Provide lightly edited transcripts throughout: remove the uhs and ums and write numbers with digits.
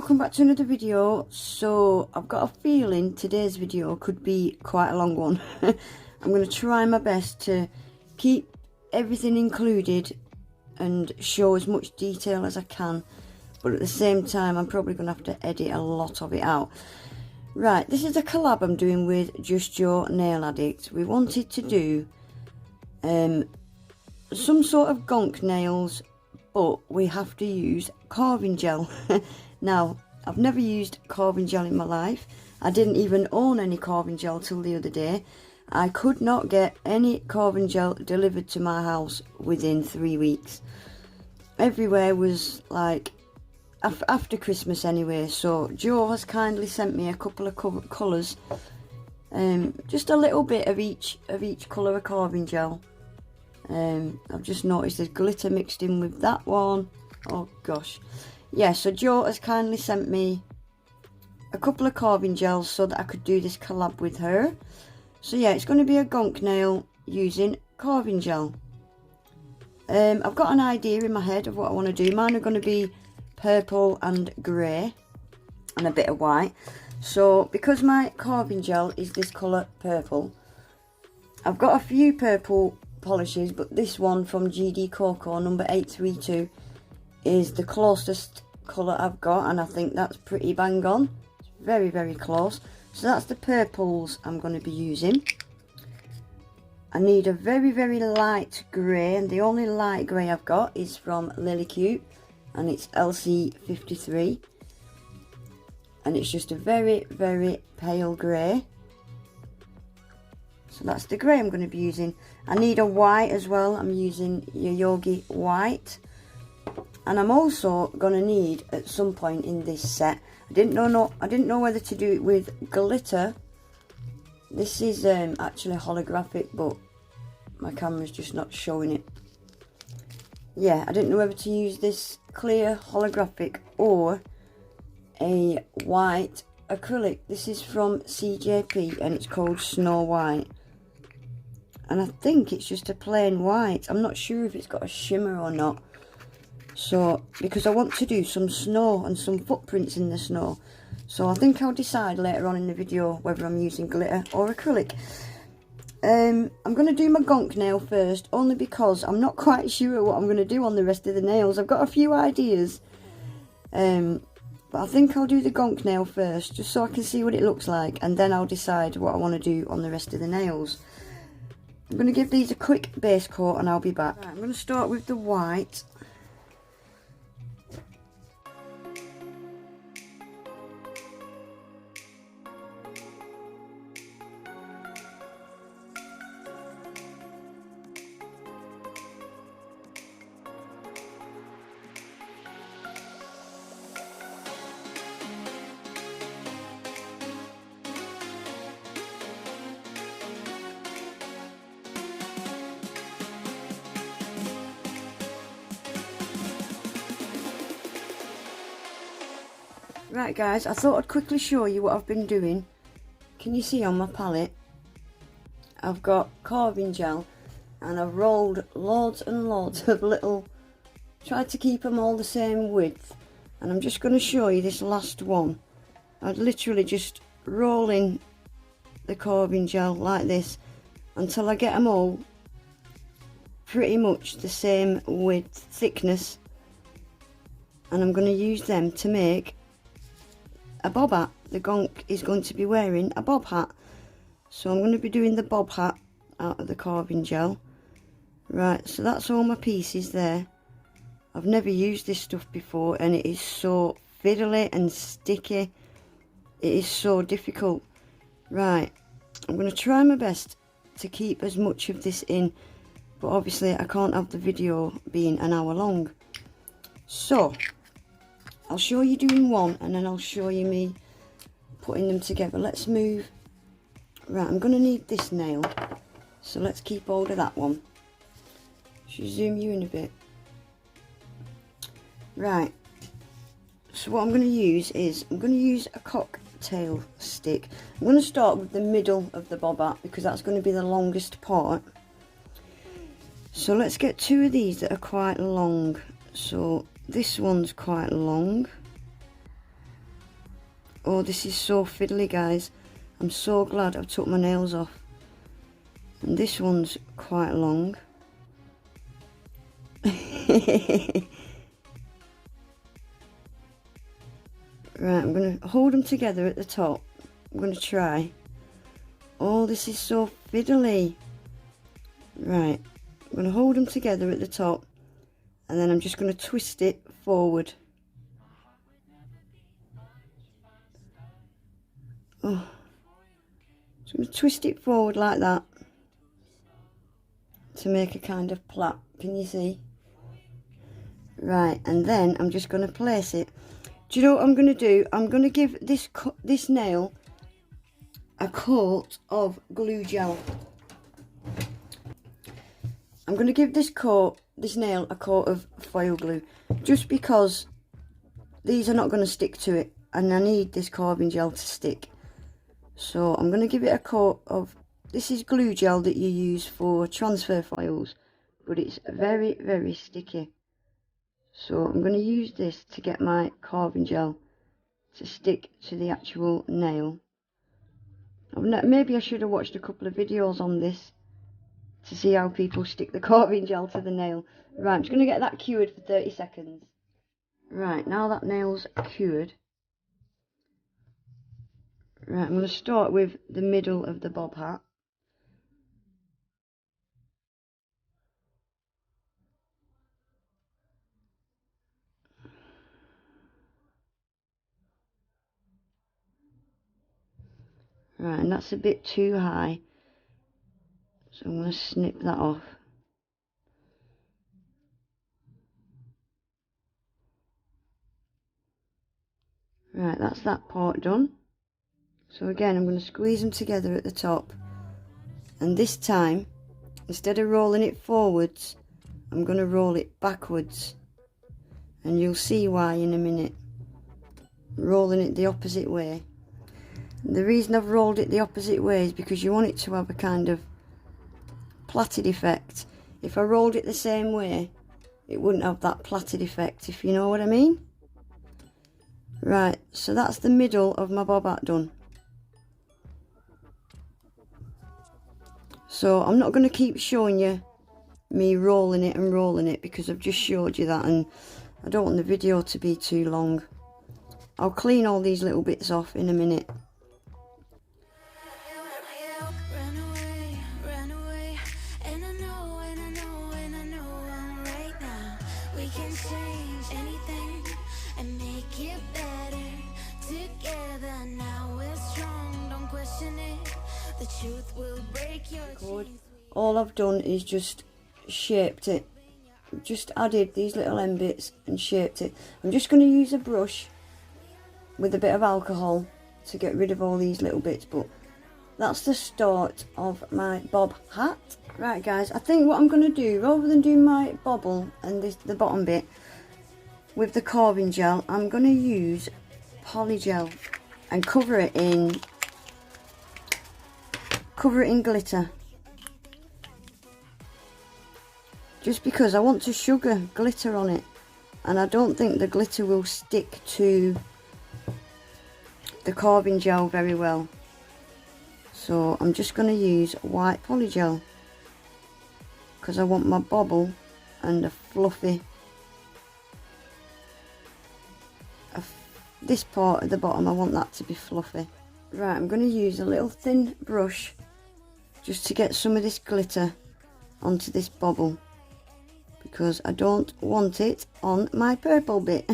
welcome back to another video. So I've got a feeling today's video could be quite a long one. I'm going to try my best to keep everything included and show as much detail as I can, but at the same time I'm probably going to have to edit a lot of it out. Right, this is a collab I'm doing with Just Jo Nail Addict. We wanted to do some sort of gonk nails, but we have to use carving gel. Now, I've never used carving gel in my life. I didn't even own any carving gel till the other day. I could not get any carving gel delivered to my house within 3 weeks. Everywhere was like after Christmas anyway, so Jo has kindly sent me a couple of colours, just a little bit of each colour of carving gel. I've just noticed there's glitter mixed in with that one. Oh gosh. Yeah, so Jo has kindly sent me a couple of carving gels so that I could do this collab with her. So yeah, it's going to be a gonk nail using carving gel. I've got an idea in my head of what I want to do. Mine are going to be purple and grey and a bit of white. So because my carving gel is this colour purple, I've got a few purple polishes, but this one from GD Coco number 832 is the closest colour I've got, and I think that's pretty bang on. It's very, very close. So that's the purples I'm going to be using. I need a very, very light grey, and the only light grey I've got is from Lily Cute, and it's LC53, and it's just a very, very pale grey. So that's the grey I'm going to be using. I need a white as well. I'm using your Yogi white. And I'm also going to need, at some point in this set, I didn't know whether to do it with glitter. This is actually holographic, but my camera's just not showing it. Yeah, I didn't know whether to use this clear holographic or a white acrylic. This is from CJP and it's called Snow White. And I think it's just a plain white. I'm not sure if it's got a shimmer or not. So, because I want to do some snow and some footprints in the snow. So I think I'll decide later on in the video whether I'm using glitter or acrylic. I'm going to do my gonk nail first, only because I'm not quite sure what I'm going to do on the rest of the nails. I've got a few ideas. But I think I'll do the gonk nail first, just so I can see what it looks like. And then I'll decide what I want to do on the rest of the nails. I'm going to give these a quick base coat and I'll be back. Right, I'm going to start with the white. Right guys, I thought I'd quickly show you what I've been doing. Can you see on my palette? I've got carving gel and I've rolled loads and loads of little, tried to keep them all the same width. And I'm just going to show you this last one. I'd literally just roll in the carving gel like this until I get them all pretty much the same width, thickness. And I'm going to use them to make a bob hat. The gonk is going to be wearing a bob hat, so I'm going to be doing the bob hat out of the carving gel. Right, so that's all my pieces there. I've never used this stuff before and it is so fiddly and sticky. It is so difficult. Right, I'm going to try my best to keep as much of this in, but obviously I can't have the video being an hour long. So I'll show you doing one and then I'll show you me putting them together. Let's move. Right, I'm going to need this nail, so let's keep hold of that one. Should zoom you in a bit. Right, so what I'm going to use is, I'm going to use a cocktail stick. I'm going to start with the middle of the bob hat because that's going to be the longest part. So let's get two of these that are quite long. So this one's quite long. Oh, this is so fiddly, guys. I'm so glad I've took my nails off. And this one's quite long. Right, I'm going to hold them together at the top. I'm going to try. Oh, this is so fiddly. Right, I'm going to hold them together at the top, and then I'm just going to twist it forward. Oh, so I'm going to twist it forward like that to make a kind of plait. Can you see? Right, and then I'm just going to place it. Do you know what I'm going to do? I'm going to give this nail a coat of glue gel. I'm going to give this nail a coat of foil glue, just because these are not going to stick to it, and I need this carving gel to stick. So I'm going to give it a coat of, this is glue gel that you use for transfer files, but it's very, very sticky. So I'm going to use this to get my carving gel to stick to the actual nail. Maybe I should have watched a couple of videos on this to see how people stick the carving gel to the nail. Right, I'm just going to get that cured for 30 seconds. Right, now that nail's cured. Right, I'm going to start with the middle of the bob hat. Right, and that's a bit too high, so I'm going to snip that off. Right, that's that part done. So again, I'm going to squeeze them together at the top, and this time, instead of rolling it forwards, I'm going to roll it backwards, and you'll see why in a minute. Rolling it the opposite way. The reason I've rolled it the opposite way is because you want it to have a kind of plaited effect. If I rolled it the same way, it wouldn't have that plaited effect, if you know what I mean. Right, so that's the middle of my bob hat done. So I'm not going to keep showing you me rolling it because I've just showed you that, and I don't want the video to be too long. I'll clean all these little bits off in a minute. All I've done is just shaped it, just added these little end bits and shaped it. I'm just going to use a brush with a bit of alcohol to get rid of all these little bits, but that's the start of my bob hat. Right guys, I think what I'm going to do, rather than do my bobble and the bottom bit with the carving gel, I'm going to use Polygel and cover it in glitter, just because I want to sugar glitter on it, and I don't think the glitter will stick to the carving gel very well. So I'm just going to use white Polygel because I want my bobble and a fluffy, this part at the bottom, I want that to be fluffy. Right, I'm going to use a little thin brush just to get some of this glitter onto this bobble, because I don't want it on my purple bit.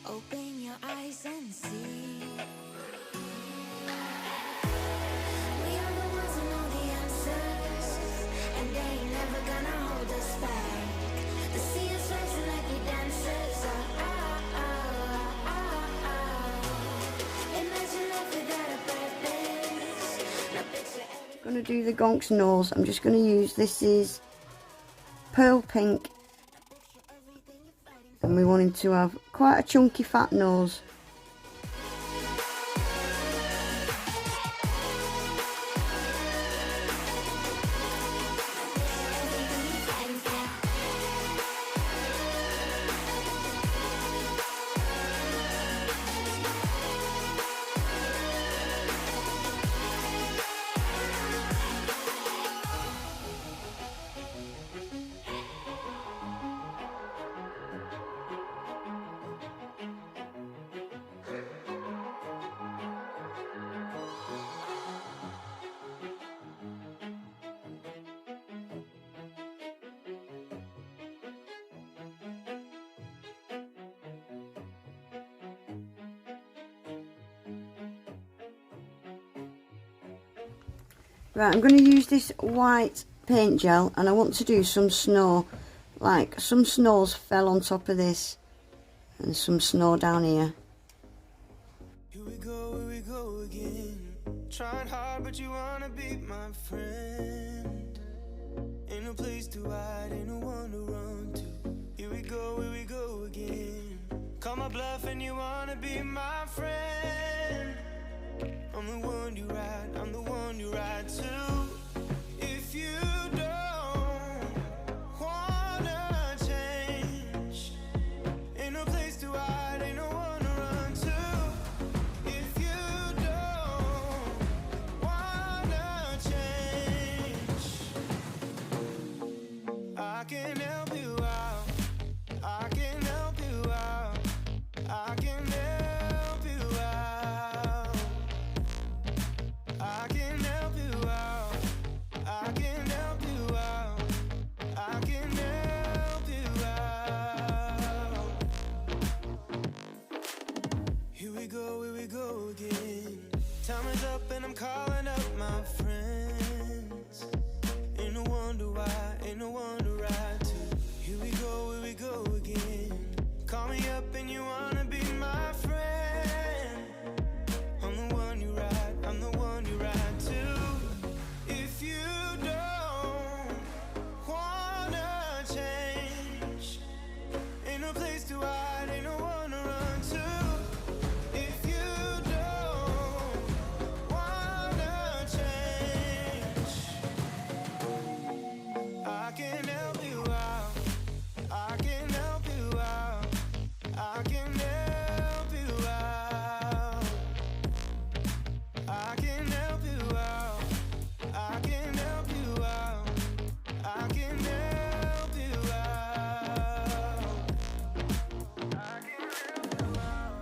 Open your eyes and see. We are the ones who know the answers, and they ain't never gonna hold us back. The sea is rising like we dancers. Imagine life without a purpose. No picture. I'm going to do the Gonk's nose. I'm just going to use, this is pearl pink, and we want him to have quite a chunky fat nose. Right, I'm going to use this white paint gel and I want to do some snow. Like some snows fell on top of this and some snow down here. Here we go again. Trying hard, but you wanna be my friend. Ain't no place to hide, ain't no one to run to. Here we go again. Call my bluff and you wanna be my friend. I'm the one you ride, I'm the one you ride to. If you don't wanna change, ain't no place to hide, ain't no one to run to. If you don't wanna change, I can help you out, I can help you out, I can help you out, I can help you out, I can help you out, I can help you out. Here we go again. Time is up and I'm calling up my friends. Ain't no wonder why, ain't no one to ride to. Here we go again. Call me up and you wanna be my friend. I'm the one you ride, I'm the one you ride to. If you don't wanna change, ain't no place to hide, ain't no one to run to. If you don't wanna change, I can help you out, I can help you out, I can help you out, I can help you out, I can help you out, I can help you out, I can help you out,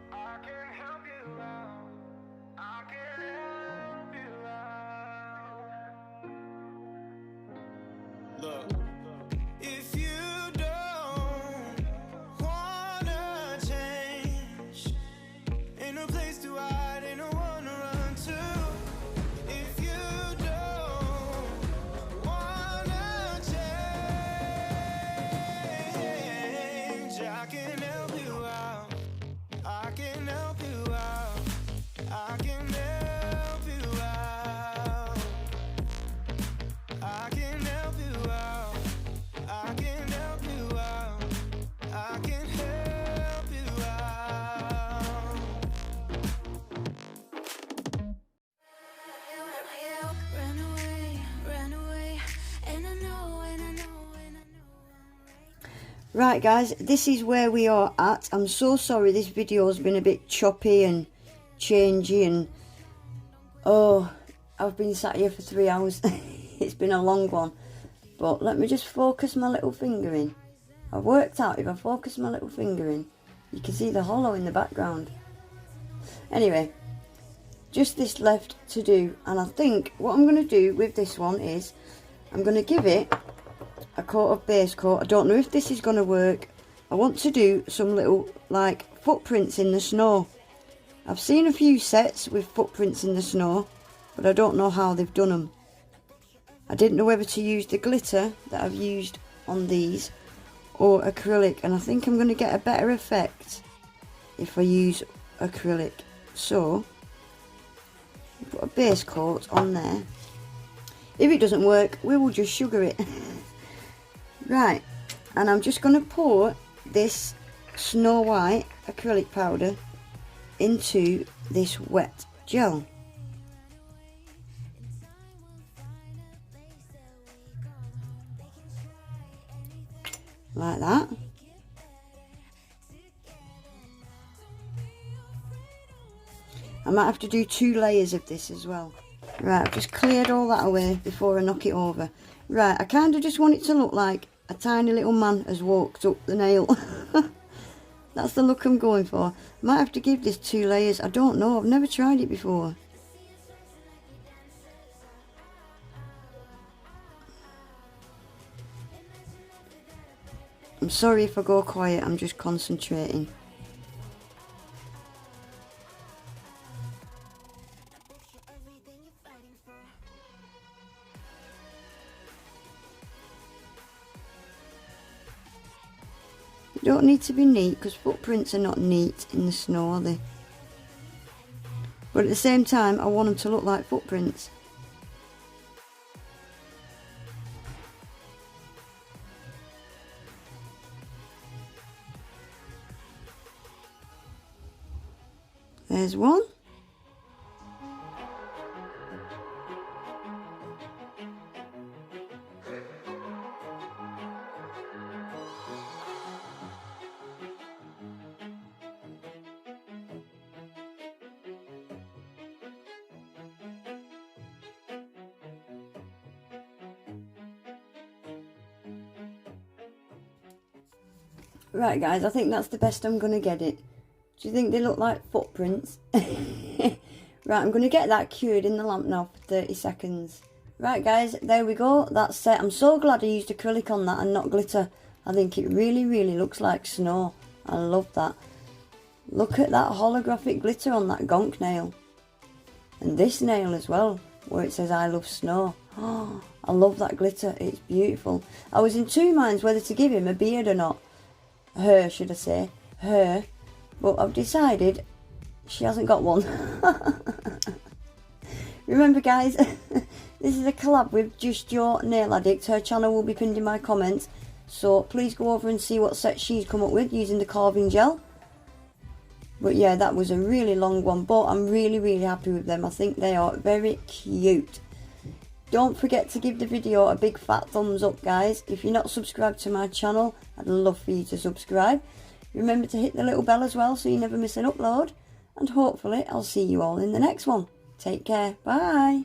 I can help you out, I can help you out. Look, if you don't wanna change, ain't no place to hide, ain't no one to run to. If you don't wanna change, I can help you out, I can help you out, I can help you out, I can help you out, I can help you out, I can help you out. Ran away, and I know, and I know, and I know I'm right. Right guys, this is where we are at. I'm so sorry this video's been a bit choppy and changey and oh, I've been sat here for 3 hours. It's been a long one. But let me just focus my little finger in. I've worked out if I focus my little finger in, you can see the hollow in the background. Anyway, just this left to do, and I think what I'm going to do with this one is I'm going to give it a coat of base coat. I don't know if this is going to work. I want to do some little like footprints in the snow. I've seen a few sets with footprints in the snow, but I don't know how they've done them. I didn't know whether to use the glitter that I've used on these or acrylic, and I think I'm going to get a better effect if I use acrylic. So put a base coat on there. If it doesn't work, we will just sugar it. Right, and I'm just going to pour this Snow White acrylic powder into this wet gel. Like that. I might have to do 2 layers of this as well. Right, I've just cleared all that away before I knock it over. Right, I kind of just want it to look like a tiny little man has walked up the nail. That's the look I'm going for. Might have to give this 2 layers. I don't know, I've never tried it before. I'm sorry if I go quiet, I'm just concentrating. They don't need to be neat, because footprints are not neat in the snow, are they? But at the same time, I want them to look like footprints. There's one. Right guys, I think that's the best I'm going to get it. Do you think they look like footprints? Right, I'm going to get that cured in the lamp now for 30 seconds. Right guys, there we go. That's set. I'm so glad I used acrylic on that and not glitter. I think it really, really looks like snow. I love that. Look at that holographic glitter on that Gonk nail. And this nail as well, where it says I love snow. Oh, I love that glitter. It's beautiful. I was in two minds whether to give him a beard or not. Her, should I say. Her. But I've decided she hasn't got one. Remember guys, this is a collab with Just Jo Nail Addict. Her channel will be pinned in my comments. So please go over and see what set she's come up with using the carving gel. But yeah, that was a really long one. But I'm really, really happy with them. I think they are very cute. Don't forget to give the video a big fat thumbs up guys. If you're not subscribed to my channel, I'd love for you to subscribe. Remember to hit the little bell as well so you never miss an upload. And hopefully I'll see you all in the next one. Take care. Bye.